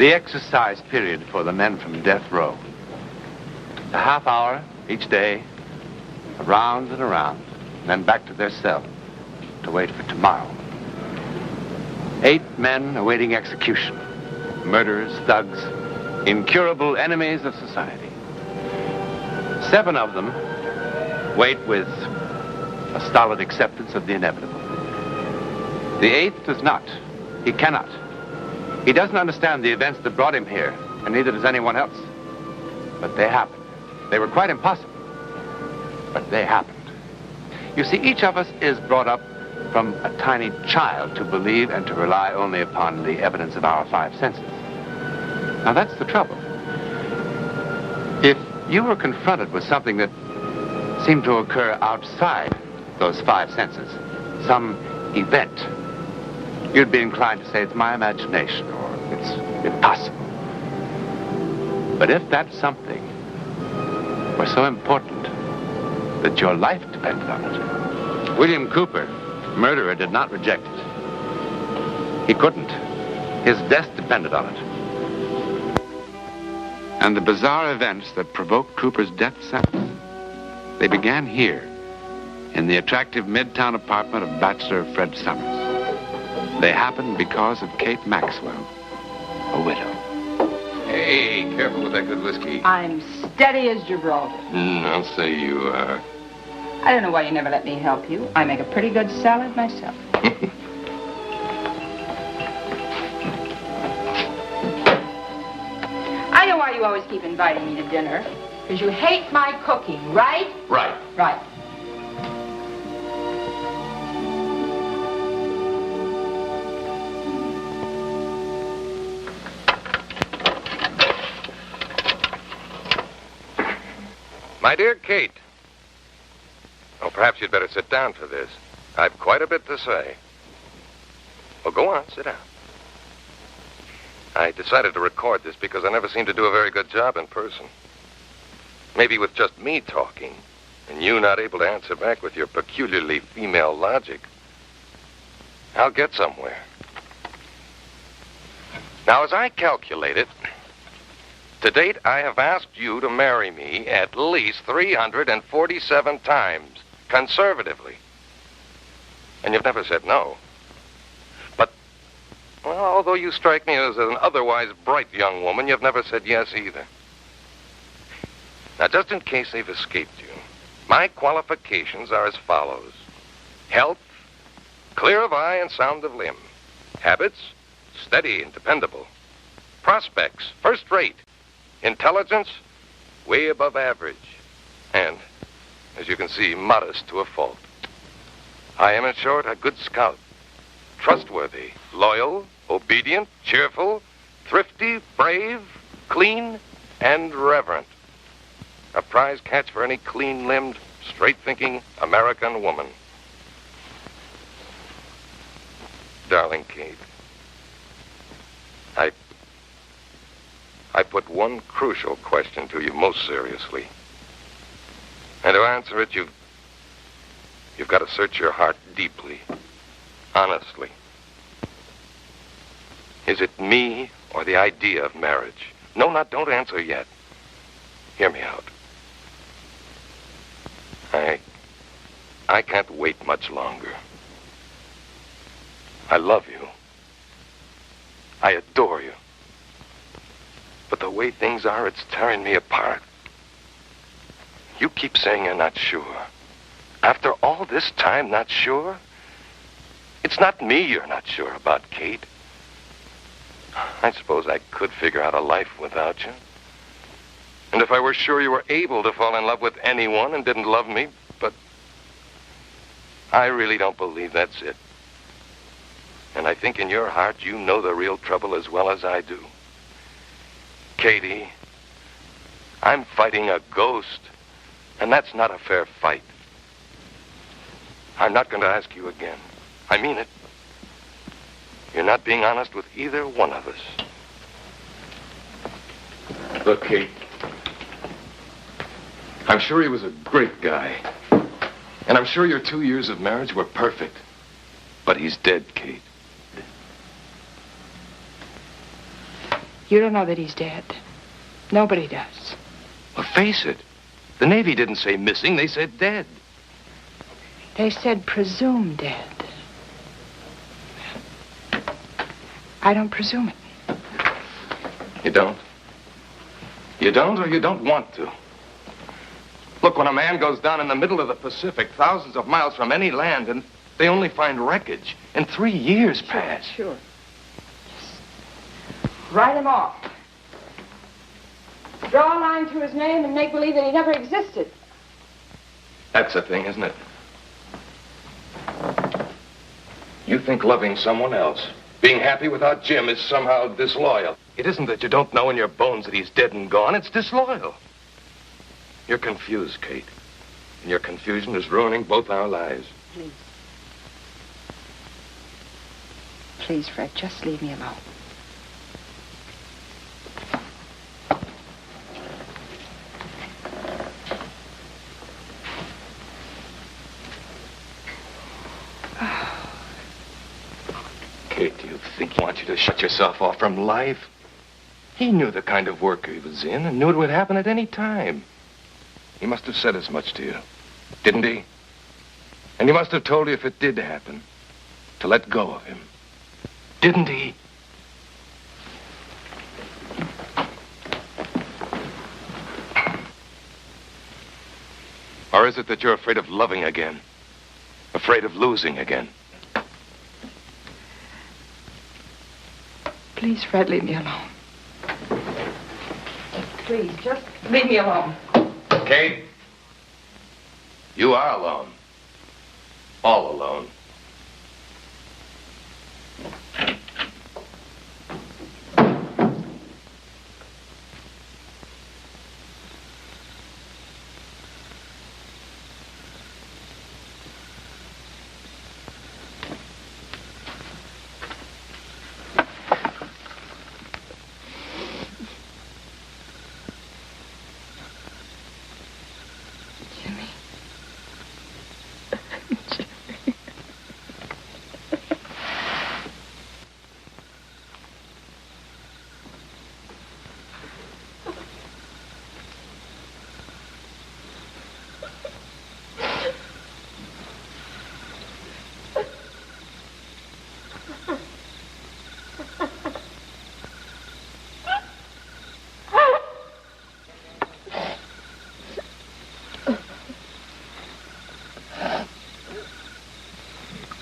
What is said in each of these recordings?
The exercise period for the men from death row. A half hour each day, around and around, and then back to their cell to wait for tomorrow. 8 men awaiting execution. Murderers, thugs, incurable enemies of society. 7 of them wait with a stolid acceptance of the inevitable. The 8th does not. He cannot. He doesn't understand the events that brought him here, and neither does anyone else. But they happened. They were quite impossible, but they happened. You see, each of us is brought up from a tiny child to believe and to rely only upon the evidence of our 5 senses. Now, that's the trouble. If you were confronted with something that seemed to occur outside those 5 senses, some event, you'd be inclined to say it's my imagination or it's impossible. But if that something were so important that your life depended on it, William Cooper, murderer, did not reject it. He couldn't. His death depended on it. And the bizarre events that provoked Cooper's death sentence, they began here, in the attractive midtown apartment of bachelor Fred Summers. They happened because of Kate Maxwell, a widow. Hey, careful with that good whiskey. I'm steady as Gibraltar. I'll say you are. I don't know why you never let me help you. I make a pretty good salad myself. I know why you always keep inviting me to dinner. Because you hate my cooking, right? Right. Right. My dear Kate. Oh, perhaps you'd better sit down for this. I've quite a bit to say. Well, go on, sit down. I decided to record this because I never seem to do a very good job in person. Maybe with just me talking, and you not able to answer back with your peculiarly female logic, I'll get somewhere. Now, as I calculate it, to date, I have asked you to marry me at least 347 times, conservatively. And you've never said no. But, well, although you strike me as an otherwise bright young woman, you've never said yes either. Now, just in case they've escaped you, my qualifications are as follows. Health, clear of eye and sound of limb. Habits, steady and dependable. Prospects, first rate. Intelligence, way above average. And, as you can see, modest to a fault. I am, in short, a good scout. Trustworthy, loyal, obedient, cheerful, thrifty, brave, clean, and reverent. A prize catch for any clean-limbed, straight-thinking American woman. Darling Kate, I put one crucial question to you most seriously. And to answer it, you've got to search your heart deeply, honestly. Is it me or the idea of marriage? No, don't answer yet. Hear me out. I can't wait much longer. I love you. I adore you. But the way things are, it's tearing me apart. You keep saying you're not sure. After all this time, not sure? It's not me you're not sure about, Kate. I suppose I could figure out a life without you. And if I were sure you were able to fall in love with anyone and didn't love me, but I really don't believe that's it. And I think in your heart you know the real trouble as well as I do. Katie, I'm fighting a ghost, and that's not a fair fight. I'm not going to ask you again. I mean it. You're not being honest with either one of us. Look, Kate. I'm sure he was a great guy. And I'm sure your 2 years of marriage were perfect. But he's dead, Kate. You don't know that he's dead. Nobody does. Well, face it. The Navy didn't say missing, they said dead. They said presumed dead. I don't presume it. You don't? You don't, or you don't want to? Look, when a man goes down in the middle of the Pacific, thousands of miles from any land, and they only find wreckage, and 3 years pass. Sure. Write him off. Draw a line through his name and make believe that he never existed. That's the thing, isn't it? You think loving someone else, being happy without Jim, is somehow disloyal. It isn't that you don't know in your bones that he's dead and gone. It's disloyal. You're confused, Kate. And your confusion is ruining both our lives. Please. Please, Fred, just leave me alone. Kate, do you think he wants you to shut yourself off from life? He knew the kind of work he was in and knew it would happen at any time. He must have said as much to you, didn't he? And he must have told you if it did happen, to let go of him. Didn't he? Or is it that you're afraid of loving again? Afraid of losing again? Please, Fred, leave me alone. Please, just leave me alone. Kate, you are alone. All alone.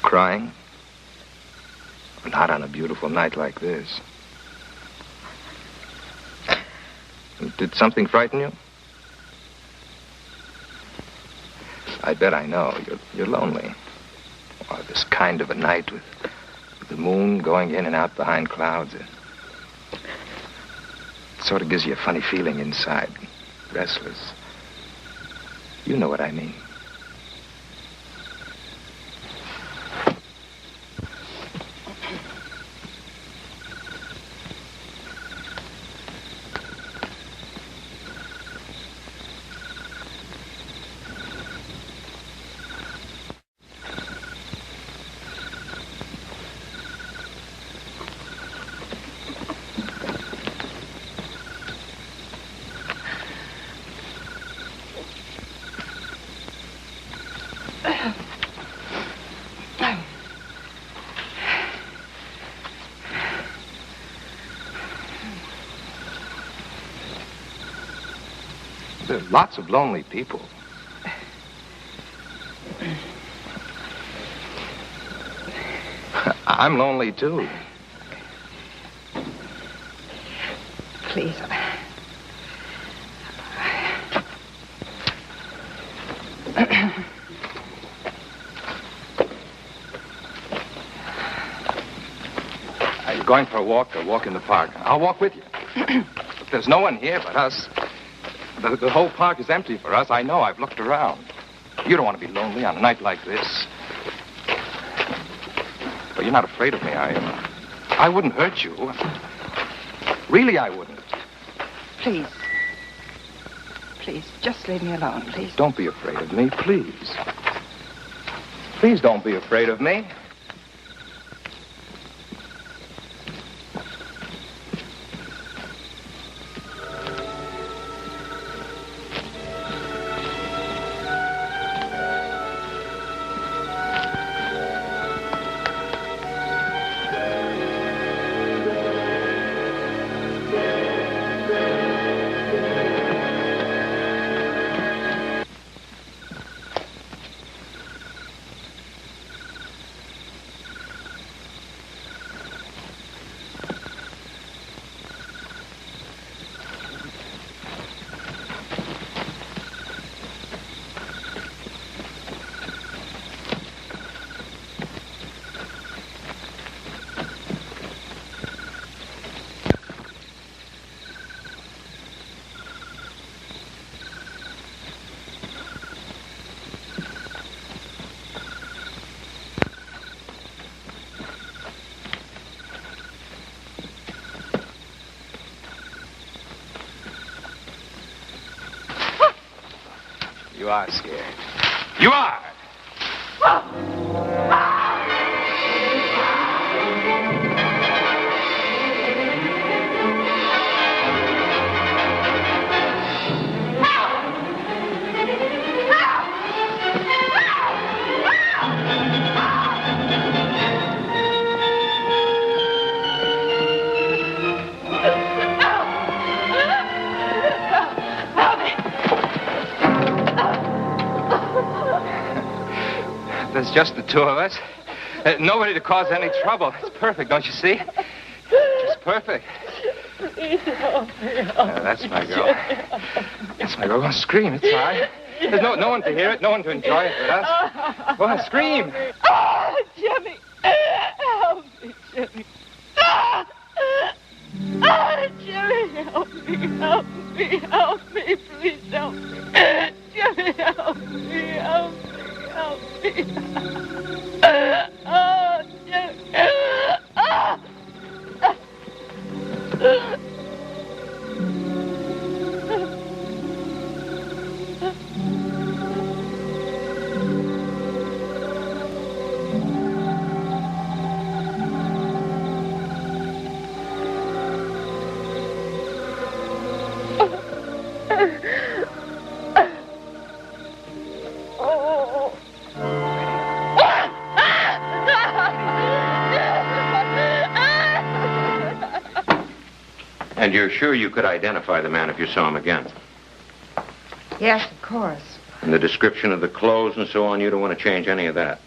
Crying? Not on a beautiful night like this. Did something frighten you? I bet I know. You're lonely. Or this kind of a night with the moon going in and out behind clouds. It sort of gives you a funny feeling inside. Restless. You know what I mean. There are lots of lonely people. I'm lonely, too. Please. Are you going for a walk or walk in the park? I'll walk with you. There's no one here but us. The whole park is empty for us. I know. I've looked around. You don't want to be lonely on a night like this. But you're not afraid of me, are you? I wouldn't hurt you. Really, I wouldn't. Please. Please, just leave me alone, please. Don't be afraid of me, please. Please don't be afraid of me. You are scared. You are! There's just the two of us. Nobody to cause any trouble. It's perfect, don't you see? It's perfect. That's my girl. That's my girl. Don't scream. It's all right. There's no one to hear it, no one to enjoy it but us. Go on, scream. Oh, Jimmy. Help me, Jimmy. Oh, Jimmy, help me, help me, help me, please help me. Jimmy, help me, help me. Help me. Oh, Jimmy. And you're sure you could identify the man if you saw him again? Yes, of course. And the description of the clothes and so on, you don't want to change any of that?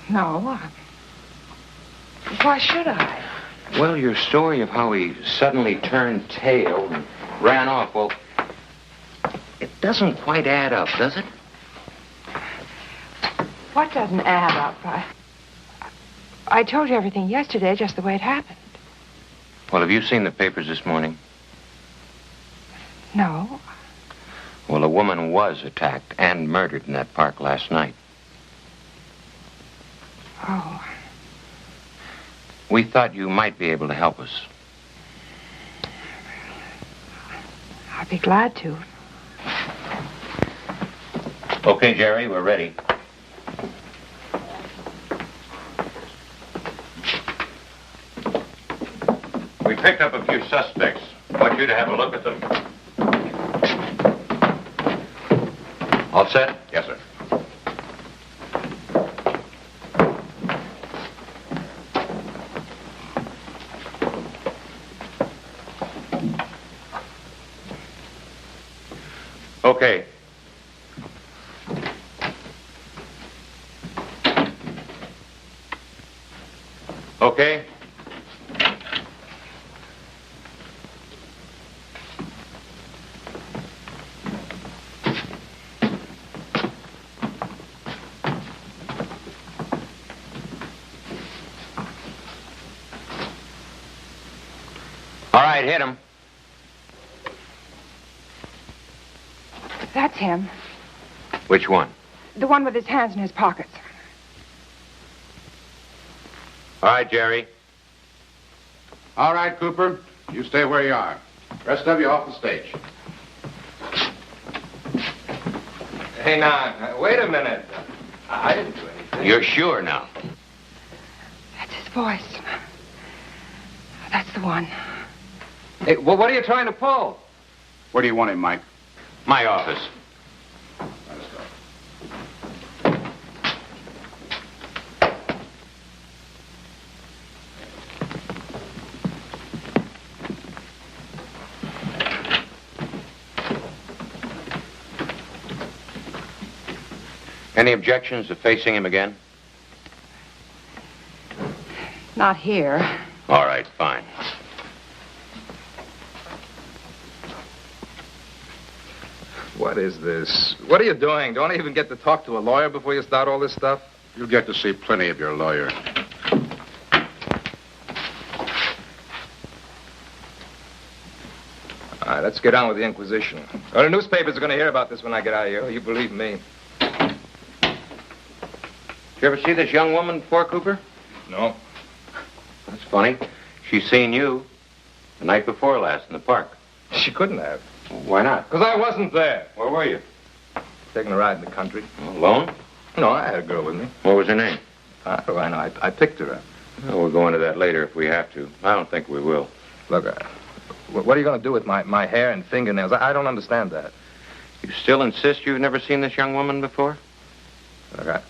No. Why should I? Well, your story of how he suddenly turned tail and ran off, well, it doesn't quite add up, does it? What doesn't add up? I told you everything yesterday, just the way it happened. Well, have you seen the papers this morning? No. Well, a woman was attacked and murdered in that park last night. Oh. We thought you might be able to help us. I'd be glad to. Okay, Jerry, we're ready. We picked up a few suspects. I want you to have a look at them. All set? Yes, sir. Okay. Okay? All right, hit him. That's him. Which one? The one with his hands in his pockets. All right, Jerry. All right, Cooper. You stay where you are. Rest of you off the stage. Hey, now, wait a minute. I didn't do anything. You're sure now? That's his voice. That's the one. Hey, well, what are you trying to pull? Where do you want him, Mike? My office. Let's go. Any objections to facing him again? Not here. All right, fine. What is this? What are you doing? Don't I even get to talk to a lawyer before you start all this stuff? You'll get to see plenty of your lawyer. All right, let's get on with the Inquisition. Well, the newspapers are going to hear about this when I get out of here. You believe me. Did you ever see this young woman before, Cooper? No. That's funny. She's seen you the night before last in the park. She couldn't have. Why not? Because I wasn't there. Where were you? taking a ride in the country. Alone? No, I had a girl with me. What was her name? How do I know? I picked her up. Well, we'll go into that later if we have to. I don't think we will. Look, what are you going to do with my hair and fingernails? I don't understand that. You still insist you've never seen this young woman before? Look,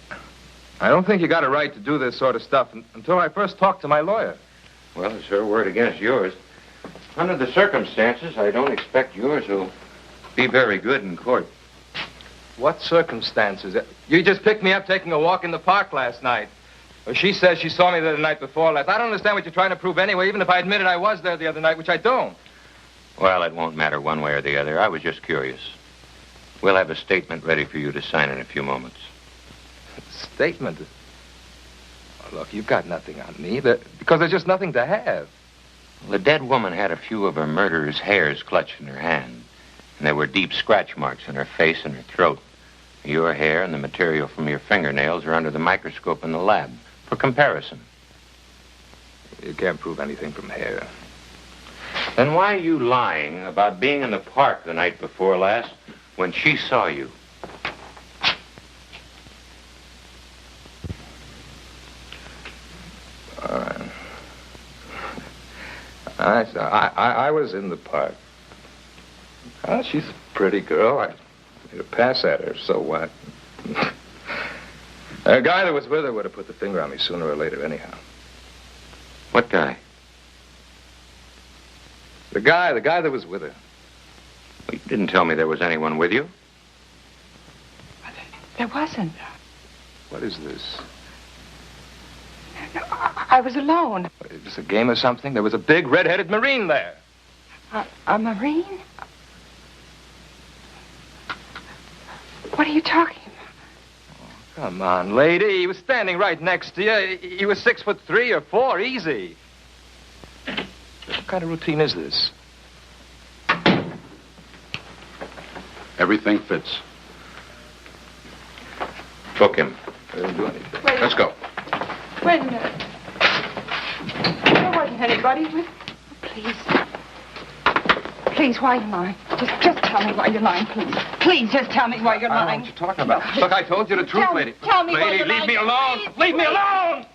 I don't think you got a right to do this sort of stuff until I first talk to my lawyer. Well, it's her word against yours. Under the circumstances, I don't expect yours will be very good in court. What circumstances? You just picked me up taking a walk in the park last night. Well, she says she saw me there the night before last. I don't understand what you're trying to prove anyway, even if I admitted I was there the other night, which I don't. Well, it won't matter one way or the other. I was just curious. We'll have a statement ready for you to sign in a few moments. Statement? Oh, look, you've got nothing on me, because there's just nothing to have. The dead woman had a few of her murderer's hairs clutched in her hand, and there were deep scratch marks on her face and her throat. Your hair and the material from your fingernails are under the microscope in the lab for comparison. You can't prove anything from hair. Then why are you lying about being in the park the night before last when she saw you? I was in the park. Oh, she's a pretty girl. I made a pass at her, so what? The guy that was with her would have put the finger on me sooner or later anyhow. What guy? The guy that was with her. Well, you didn't tell me there was anyone with you. There wasn't. What is this? I was alone. Is this a game or something? There was a big red-headed Marine there. A Marine? What are you talking about? Come on, lady. He was standing right next to you. He was 6'3" or 4", easy. What kind of routine is this? Everything fits. Book him. I didn't do anything. Let's go. Wait a minute. There wasn't anybody with... Please. Please, why are you lying? Just tell me why you're lying, please. Please, just tell me why you're I don't know lying. what you're talking about. Look, I told you the truth, lady. Tell me why lady, you're leave lying. me alone. Please, Leave me please. alone.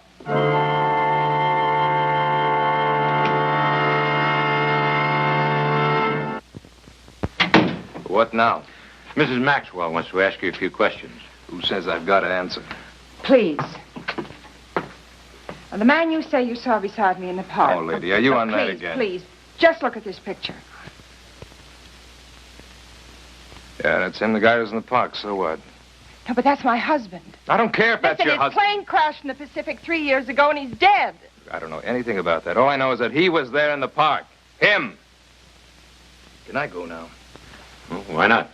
What now? Mrs. Maxwell wants to ask you a few questions. Who says I've got to answer? Please. Well, the man you say you saw beside me in the park. Oh, lady, are you on that please, again? Please, just look at this picture. Yeah, that's him, the guy who's in the park. So what? No, but that's my husband. I don't care if that's Listen, your his husband. plane crashed in the Pacific 3 years ago, and he's dead. I don't know anything about that. All I know is that he was there in the park. Him. Can I go now? Well, why not?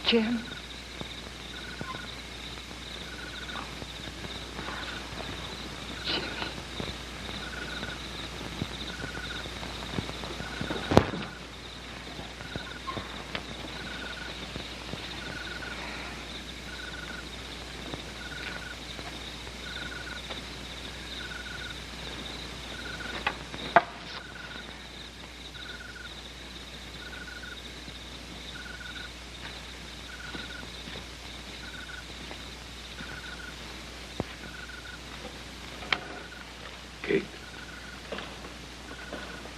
Jim. Kate,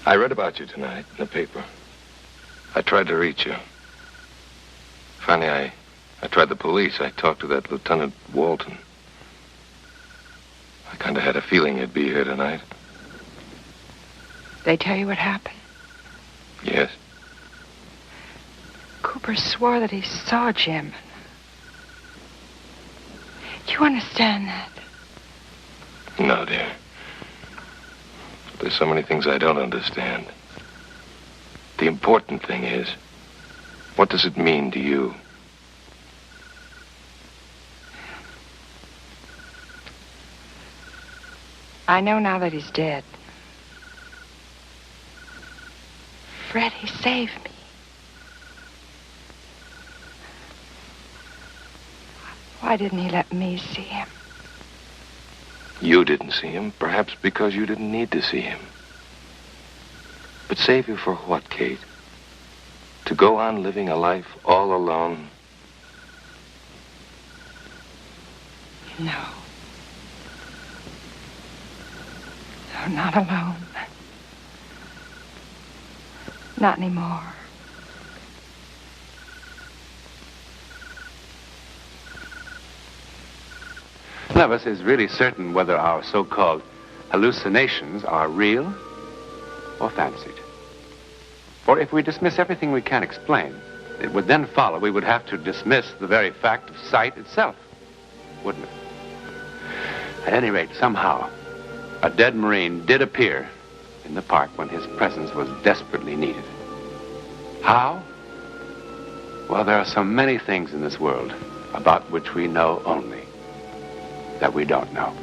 I read about you tonight in the paper. I tried to reach you. Finally, I tried the police. I talked to that Lieutenant Walton. I kind of had a feeling you'd be here tonight. They tell you what happened? Yes. Cooper swore that he saw Jim. Do you understand that? No, dear. There's so many things I don't understand. The important thing is, what does it mean to you? I know now that he's dead. Fred, he saved me. Why didn't he let me see him? You didn't see him, perhaps because you didn't need to see him. But save you for what, Kate? To go on living a life all alone? No. No, not alone. Not anymore. None of us is really certain whether our so-called hallucinations are real or fancied. For if we dismiss everything we can't explain, it would then follow we would have to dismiss the very fact of sight itself, wouldn't it? At any rate, somehow, a dead Marine did appear in the park when his presence was desperately needed. How? Well, there are so many things in this world about which we know only that we don't know.